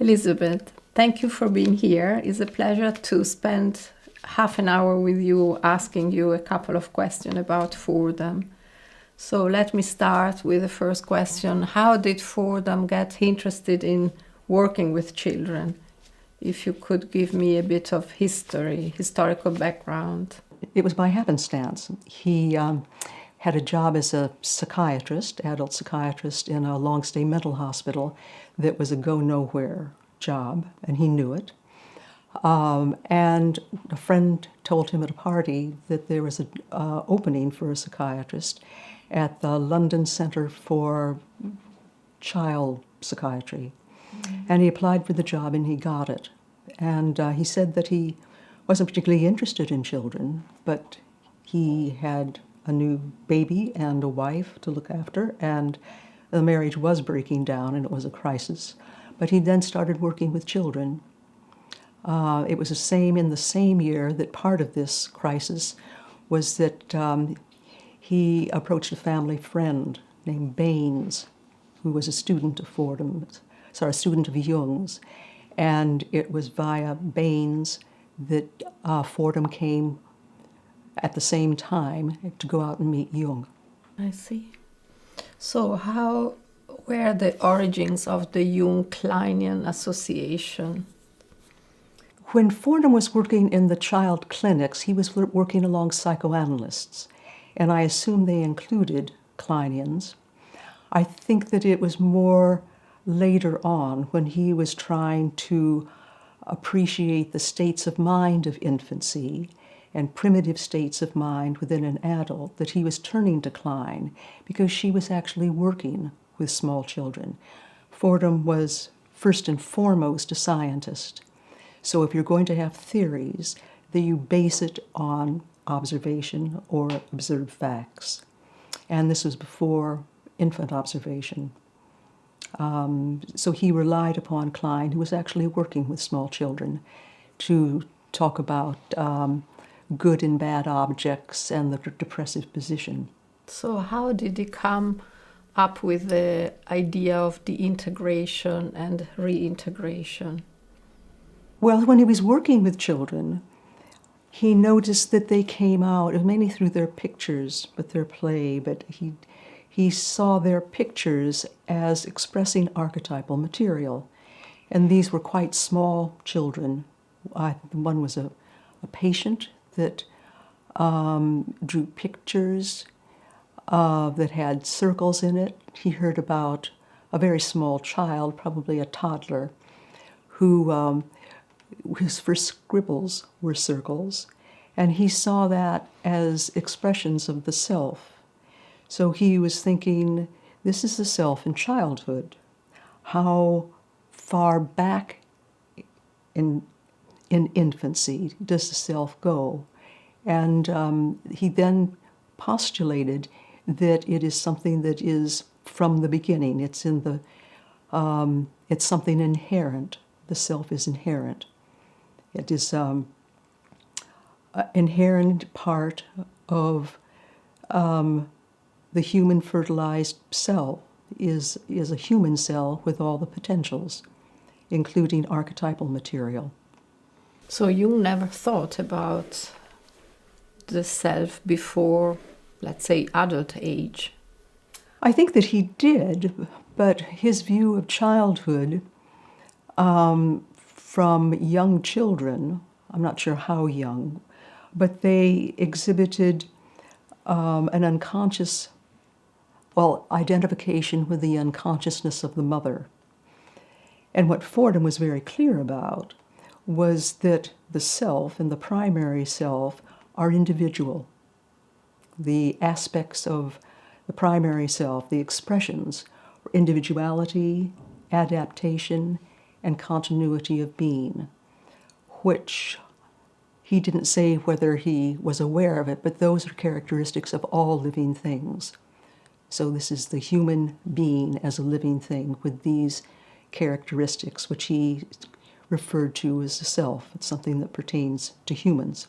Elizabeth, thank you for being here. It's a pleasure to spend half an hour with you asking you a couple of questions about Fordham. So let me start with the first question. How did Fordham get interested in working with children? If you could give me a bit of historical background. It was by happenstance. He had a job as a psychiatrist, adult psychiatrist, in a long-stay mental hospital that was a go-nowhere job, and he knew it. And a friend told him at a party that there was an opening for a psychiatrist at the London Centre for Child Psychiatry. Mm-hmm. And he applied for the job and he got it. And he said that he wasn't particularly interested in children, but he had a new baby and a wife to look after, and the marriage was breaking down and it was a crisis. But he then started working with children. It was in the same year that part of this crisis was that he approached a family friend named Baines, who was a student of a student of Jung's. And it was via Baines that Fordham came at the same time to go out and meet Jung. I see. So how were the origins of the Jung-Kleinian association? When Fordham was working in the child clinics, he was working along psychoanalysts, and I assume they included Kleinians. I think that it was more later on, when he was trying to appreciate the states of mind of infancy and primitive states of mind within an adult, that he was turning to Klein, because she was actually working with small children. Fordham was first and foremost a scientist. So if you're going to have theories, then you base it on observation or observed facts. And this was before infant observation. So he relied upon Klein, who was actually working with small children, to talk about good and bad objects and the depressive position. So how did he come up with the idea of the integration and reintegration? Well, when he was working with children, he noticed that they came out, mainly through their pictures, but their play, but he saw their pictures as expressing archetypal material. And these were quite small children. One was a patient that drew pictures that had circles in it. He heard about a very small child, probably a toddler, who his first scribbles were circles, and he saw that as expressions of the self. So he was thinking, this is the self in childhood. How far back in infancy does the self go? And he then postulated that it is something that is from the beginning. It's something inherent. The self is inherent. It is an inherent part of the human fertilized cell, is a human cell with all the potentials, including archetypal material. So Jung never thought about the self before, let's say, adult age? I think that he did, but his view of childhood from young children, I'm not sure how young, but they exhibited an unconscious, identification with the unconsciousness of the mother. And what Fordham was very clear about was that the self and the primary self are individual. The aspects of the primary self, the expressions, are individuality, adaptation, and continuity of being, which he didn't say whether he was aware of it, but those are characteristics of all living things. So this is the human being as a living thing with these characteristics, which he referred to as the self. It's something that pertains to humans.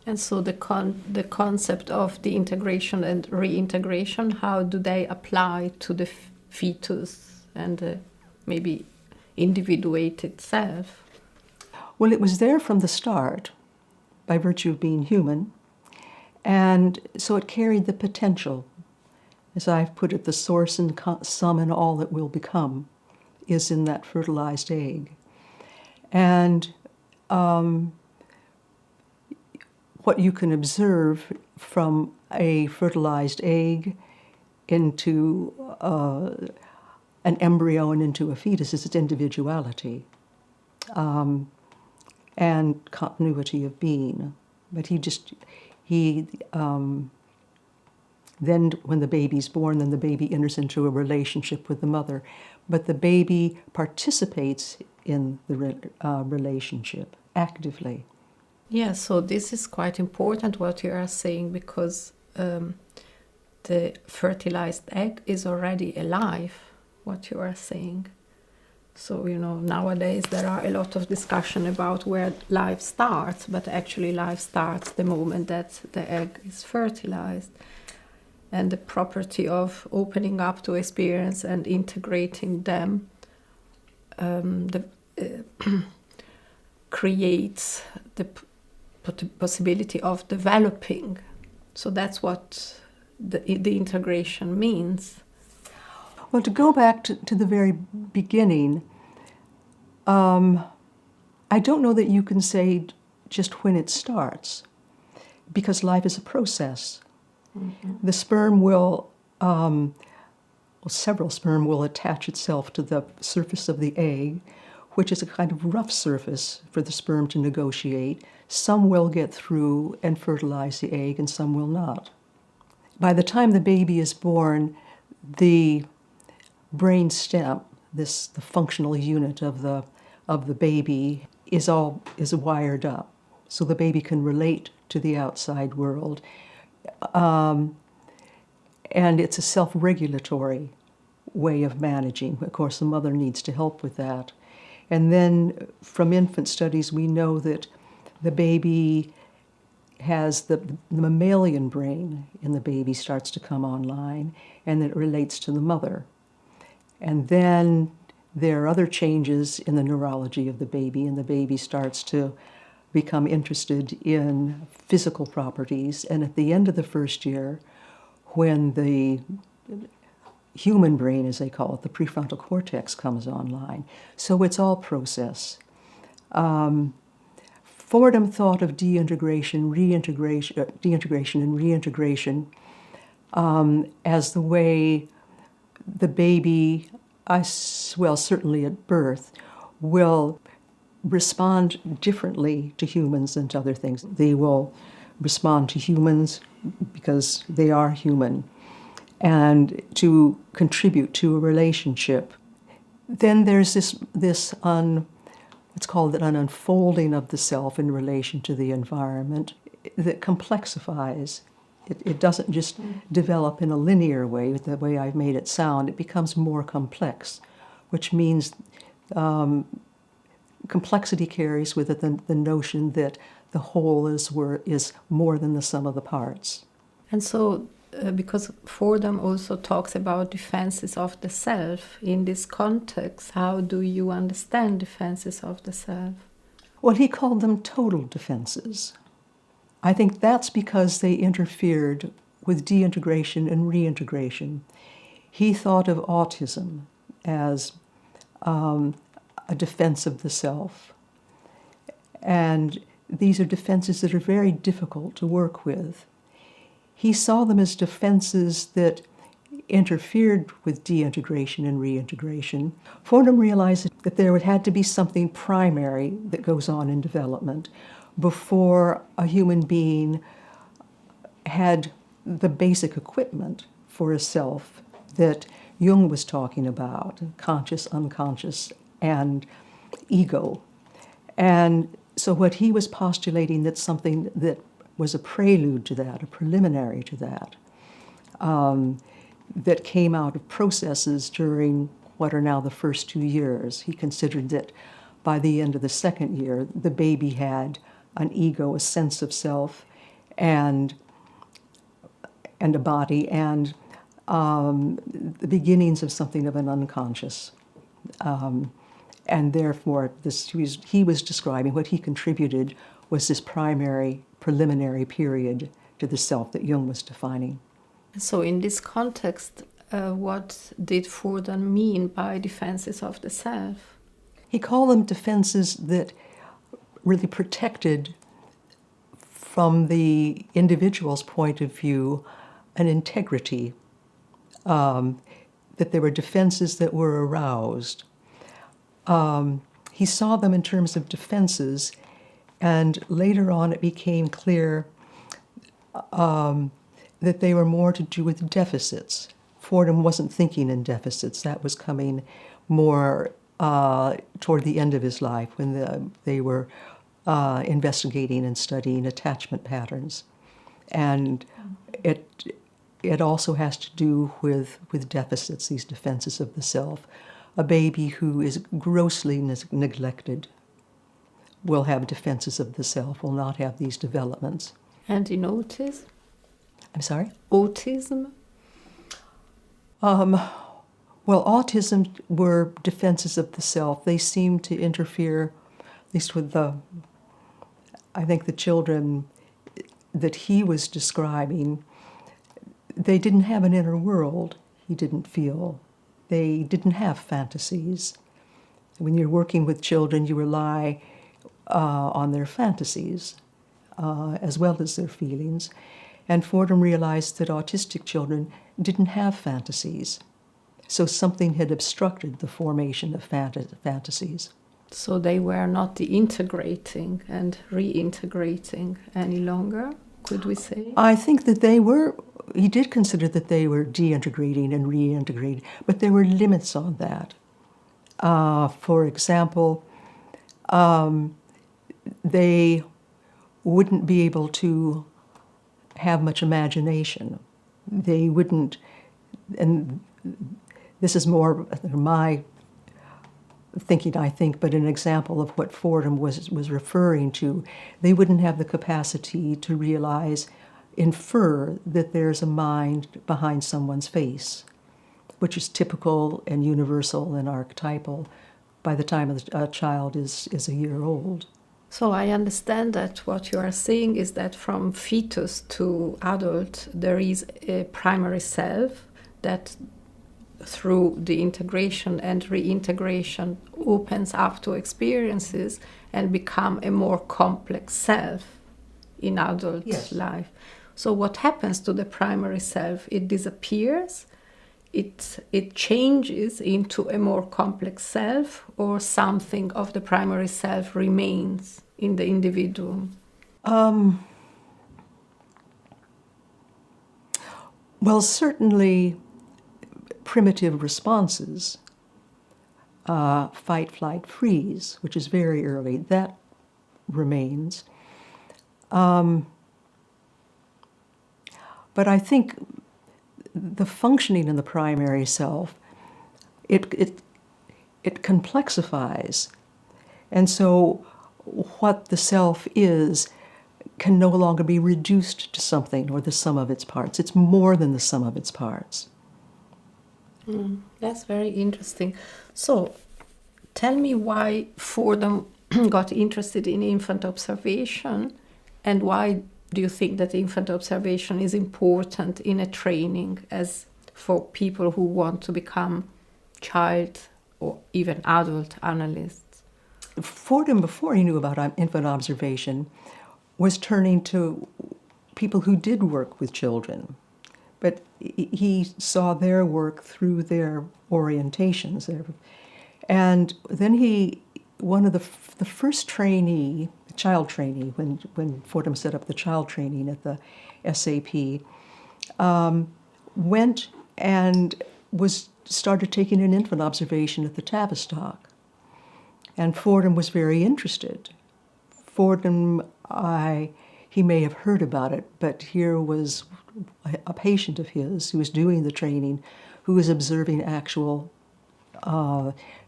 And so the concept of the integration and reintegration, how do they apply to the fetus and maybe individuated self? Well, it was there from the start by virtue of being human, and so it carried the potential. As I've put it, the source and sum and all that will become is in that fertilized egg. And what you can observe from a fertilized egg into an embryo and into a fetus is its individuality and continuity of being. But then when the baby's born, then the baby enters into a relationship with the mother. But the baby participates in the relationship actively. Yeah, so this is quite important what you are saying, because the fertilized egg is already alive, what you are saying. So, nowadays there are a lot of discussion about where life starts, but actually life starts the moment that the egg is fertilized. And the property of opening up to experience and integrating them creates the possibility of developing. So that's what the integration means. Well, to go back to the very beginning, I don't know that you can say just when it starts, because life is a process. Mm-hmm. The sperm will, several sperm will attach itself to the surface of the egg, which is a kind of rough surface for the sperm to negotiate. Some will get through and fertilize the egg, and some will not. By the time the baby is born, the brain stem, the functional unit of the baby, is wired up, so the baby can relate to the outside world. And it's a self-regulatory way of managing. Of course, the mother needs to help with that. And then from infant studies, we know that the baby has the mammalian brain in the baby starts to come online, and it relates to the mother. And then there are other changes in the neurology of the baby, and the baby starts to become interested in physical properties. And at the end of the first year, when the human brain, as they call it, the prefrontal cortex, comes online. So it's all process. Fordham thought of deintegration and reintegration as the way the baby, certainly at birth, will respond differently to humans than to other things. They will respond to humans because they are human, and to contribute to a relationship. Then there's this it's called an unfolding of the self in relation to the environment that complexifies. It doesn't just develop in a linear way, the way I've made it sound. It becomes more complex, which means complexity carries with it the notion that the whole is more than the sum of the parts. And so, because Fordham also talks about defenses of the self, in this context, how do you understand defenses of the self? Well, he called them total defenses. I think that's because they interfered with deintegration and reintegration. He thought of autism as a defense of the self. And these are defenses that are very difficult to work with. He saw them as defenses that interfered with deintegration and reintegration. Fordham realized that there had to be something primary that goes on in development before a human being had the basic equipment for a self that Jung was talking about, conscious, unconscious, and ego. And so what he was postulating, that something that was a prelude to that, a preliminary to that, that came out of processes during what are now the first 2 years. He considered that by the end of the second year, the baby had an ego, a sense of self, and a body, and the beginnings of something of an unconscious. And therefore, he was describing what he contributed was this primary preliminary period to the self that Jung was defining. So in this context, what did Fordham mean by defenses of the self? He called them defenses that really protected, from the individual's point of view, an integrity, that there were defenses that were aroused. He saw them in terms of defenses, and later on it became clear that they were more to do with deficits. Fordham wasn't thinking in deficits. That was coming more toward the end of his life, when they were investigating and studying attachment patterns. And it also has to do with deficits, these defenses of the self. A baby who is grossly neglected will have defenses of the self, will not have these developments. And in autism? I'm sorry? Autism? Well, autism were defenses of the self. They seem to interfere, at least with I think the children that he was describing, they didn't have an inner world, he didn't feel. They didn't have fantasies. When you're working with children, you rely on their fantasies as well as their feelings. And Fordham realized that autistic children didn't have fantasies. So something had obstructed the formation of fantasies. So they were not integrating and reintegrating any longer, could we say? I think that he did consider that they were deintegrating and reintegrating, but there were limits on that. For example, they wouldn't be able to have much imagination. They wouldn't, and this is more my thinking, I think, but an example of what Fordham was referring to. They wouldn't have the capacity to infer that there's a mind behind someone's face, which is typical and universal and archetypal by the time a child is a year old. So I understand that what you are saying is that from fetus to adult, there is a primary self that through the integration and reintegration opens up to experiences and become a more complex self in adult life. So what happens to the primary self? It disappears, it changes into a more complex self, or something of the primary self remains in the individual? Well, certainly primitive responses, fight, flight, freeze, which is very early, that remains. But I think the functioning in the primary self, it complexifies. And so what the self is can no longer be reduced to something or the sum of its parts. It's more than the sum of its parts. That's very interesting. So tell me why Fordham got interested in infant observation, and why do you think that infant observation is important in a training as for people who want to become child or even adult analysts? Fordham, before he knew about infant observation, was turning to people who did work with children. But he saw their work through their orientations. And then one of the first child trainee, when Fordham set up the child training at the SAP, went and started taking an infant observation at the Tavistock. And Fordham was very interested. Fordham, he may have heard about it, but here was a patient of his who was doing the training, who was observing actual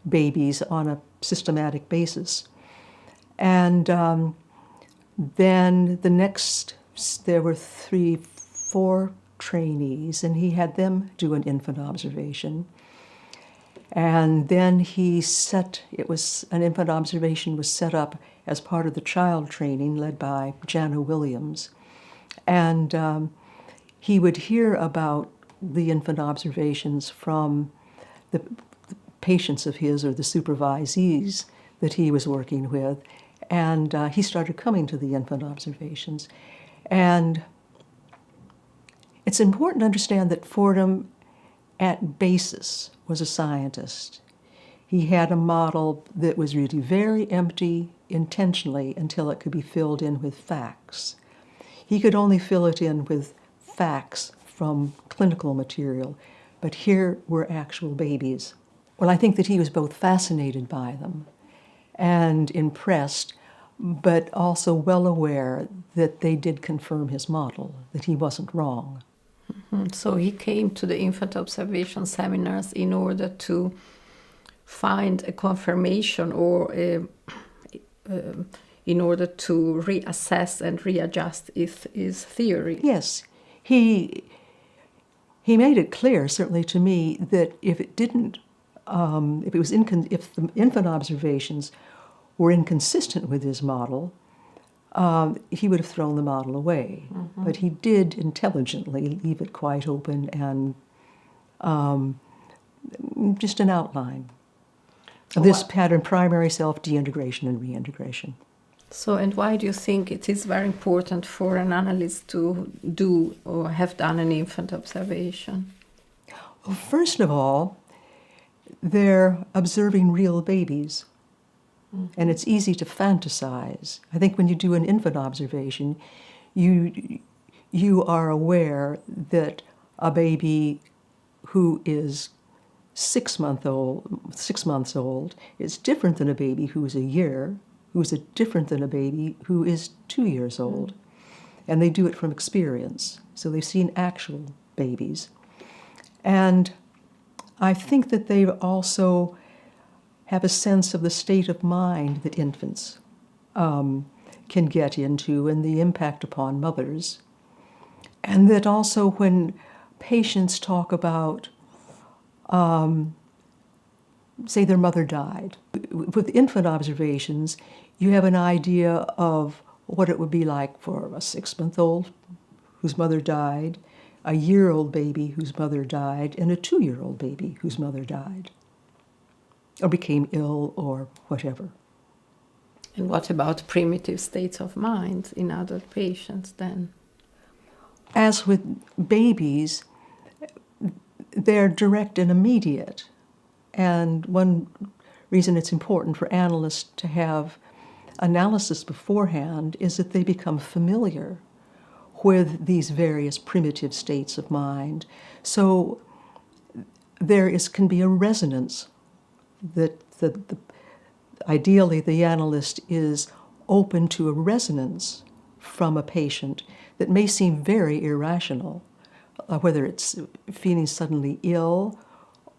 babies on a systematic basis. And then there were 3-4 trainees, and he had them do an infant observation. And then an infant observation was set up as part of the child training led by Jana Williams. And he would hear about the infant observations from the patients of his or the supervisees that he was working with. And he started coming to the infant observations. And it's important to understand that Fordham, at basis, was a scientist. He had a model that was really very empty intentionally until it could be filled in with facts. He could only fill it in with facts from clinical material, but here were actual babies. Well, I think that he was both fascinated by them and impressed, but also well aware that they did confirm his model, that he wasn't wrong. So he came to the infant observation seminars in order to find a confirmation or in order to reassess and readjust his theory. Yes, he made it clear, certainly to me, that if the infant observations were inconsistent with his model, he would have thrown the model away. Mm-hmm. But he did intelligently leave it quite open and just an outline of this pattern: primary self, deintegration, and reintegration. So, and why do you think it is very important for an analyst to do or have done an infant observation? Well, first of all, they're observing real babies. And it's easy to fantasize. I think when you do an infant observation, you are aware that a baby who is 6 months old is different than a baby who is a year, who is different than a baby who is 2 years old. And they do it from experience. So they've seen actual babies. And I think that they've also have a sense of the state of mind that infants can get into and the impact upon mothers. And that also when patients talk about, say their mother died, with infant observations, you have an idea of what it would be like for a 6-month-old whose mother died, a year-old baby whose mother died, and a 2-year-old baby whose mother died, or became ill, or whatever. And what about primitive states of mind in adult patients then? As with babies, they're direct and immediate. And one reason it's important for analysts to have analysis beforehand is that they become familiar with these various primitive states of mind. So can be a resonance that ideally the analyst is open to a resonance from a patient that may seem very irrational, whether it's feeling suddenly ill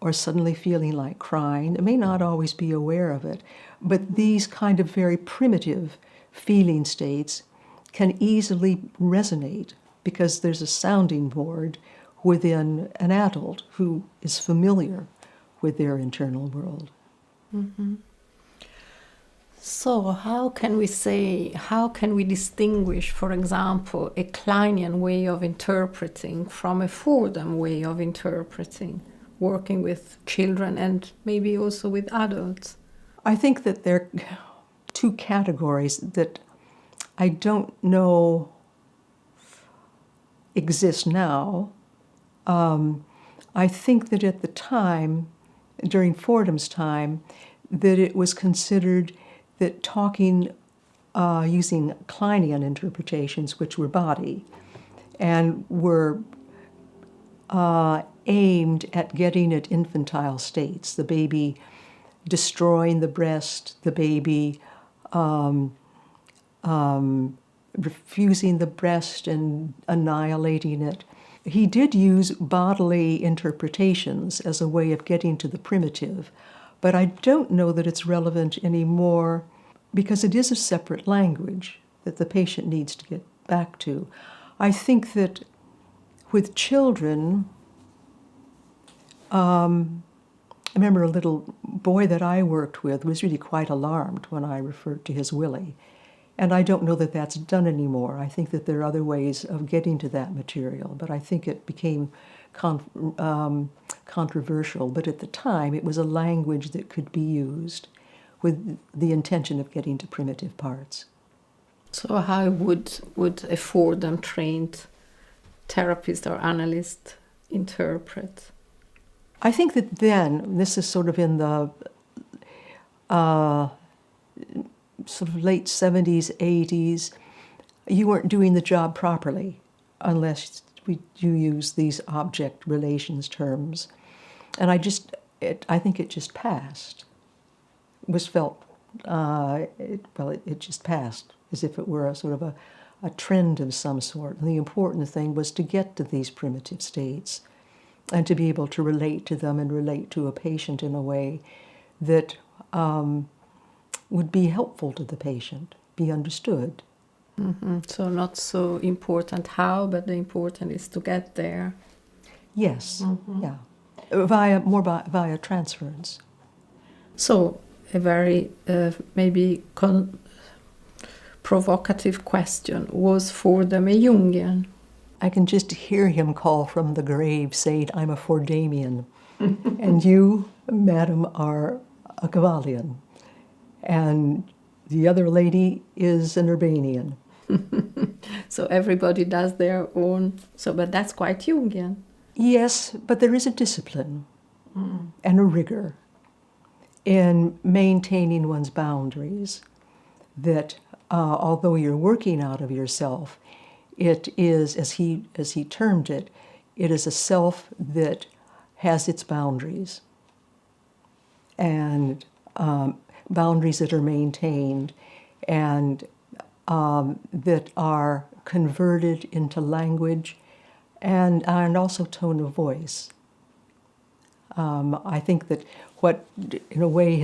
or suddenly feeling like crying. It may not always be aware of it, but these kind of very primitive feeling states can easily resonate because there's a sounding board within an adult who is familiar with their internal world. Mm-hmm. So how can we distinguish, for example, a Kleinian way of interpreting from a Fordham way of interpreting, working with children and maybe also with adults? I think that there are two categories that I don't know exist now. I think that at the time, during Fordham's time, that it was considered that talking using Kleinian interpretations, which were body, and were aimed at getting at infantile states, the baby destroying the breast, the baby refusing the breast and annihilating it. He did use bodily interpretations as a way of getting to the primitive, but I don't know that it's relevant anymore because it is a separate language that the patient needs to get back to. I think that with children, I remember a little boy that I worked with was really quite alarmed when I referred to his Willie. And I don't know that that's done anymore. I think that there are other ways of getting to that material, but I think it became controversial. But at the time, it was a language that could be used with the intention of getting to primitive parts. So how would a Fordham trained therapist or analyst interpret? I think that then, this is sort of in the sort of late 70s, 80s, you weren't doing the job properly unless you use these object relations terms. And I think it just passed. It was felt, it just passed as if it were a sort of a trend of some sort. And the important thing was to get to these primitive states and to be able to relate to them and relate to a patient in a way that would be helpful to the patient, be understood. Mm-hmm. So not so important how, but the important is to get there. Yes, yeah. Via transference. So a very maybe provocative question. Was Fordham a Jungian? I can just hear him call from the grave, saying, "I'm a Fordhamian." And you, madam, are a Cavallian. And the other lady is an Urbanian. So everybody does their own. But that's quite Jungian. Yes, but there is a discipline and a rigor in maintaining one's boundaries that although you're working out of yourself, it is, as he termed it, it is a self that has its boundaries and boundaries that are maintained and that are converted into language and also tone of voice. I think that what, in a way,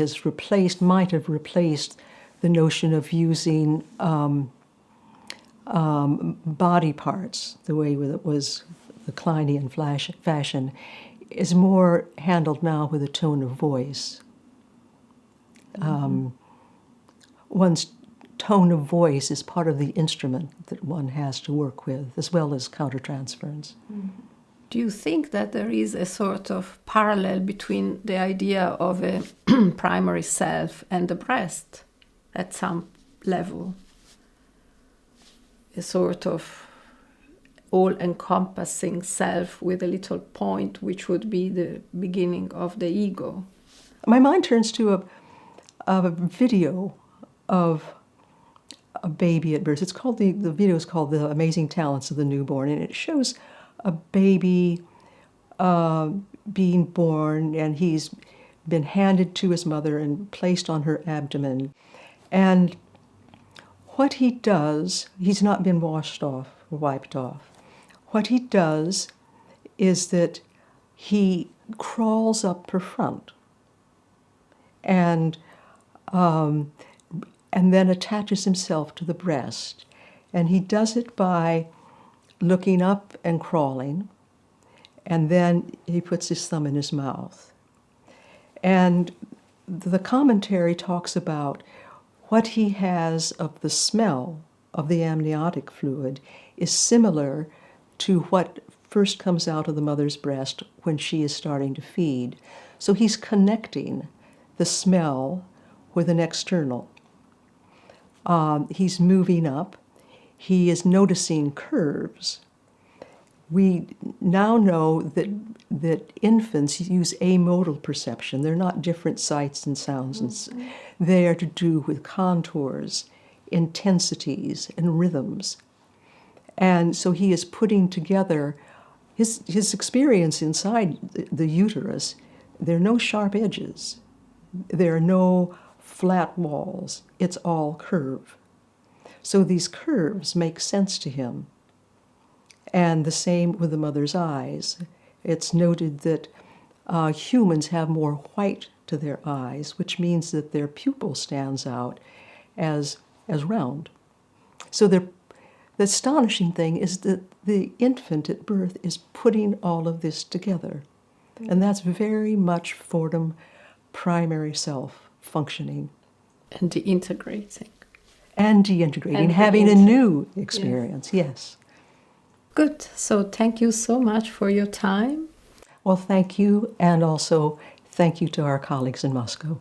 might have replaced the notion of using body parts, the way it was the Kleinian fashion, is more handled now with a tone of voice. One's tone of voice is part of the instrument that one has to work with, as well as countertransference. Do you think that there is a sort of parallel between the idea of a primary self and the breast at some level? A sort of all-encompassing self with a little point, which would be the beginning of the ego. My mind turns to a video of a baby at birth. It's called the video is called "The Amazing Talents of the Newborn," and it shows a baby being born, and he's been handed to his mother and placed on her abdomen. And what he does, he's not been washed off or wiped off. What he does is that he crawls up her front and then attaches himself to the breast. And he does it by looking up and crawling, and then he puts his thumb in his mouth. And the commentary talks about what he has of the smell of the amniotic fluid is similar to what first comes out of the mother's breast when she is starting to feed. So he's connecting the smell with an external. He's moving up. He is noticing curves. We now know that infants use amodal perception. They're not different sights and sounds. They are to do with contours, intensities, and rhythms. And so he is putting together his experience inside the uterus. There are no sharp edges. There are no flat walls. It's all curve. So these curves make sense to him. And the same with the mother's eyes. It's noted that humans have more white to their eyes, which means that their pupil stands out as round. So the astonishing thing is that the infant at birth is putting all of this together. And that's very much Fordham primary self functioning. And the integrating. And deintegrating, And having a new experience, yes. Good. So thank you so much for your time. Well, thank you, and also thank you to our colleagues in Moscow.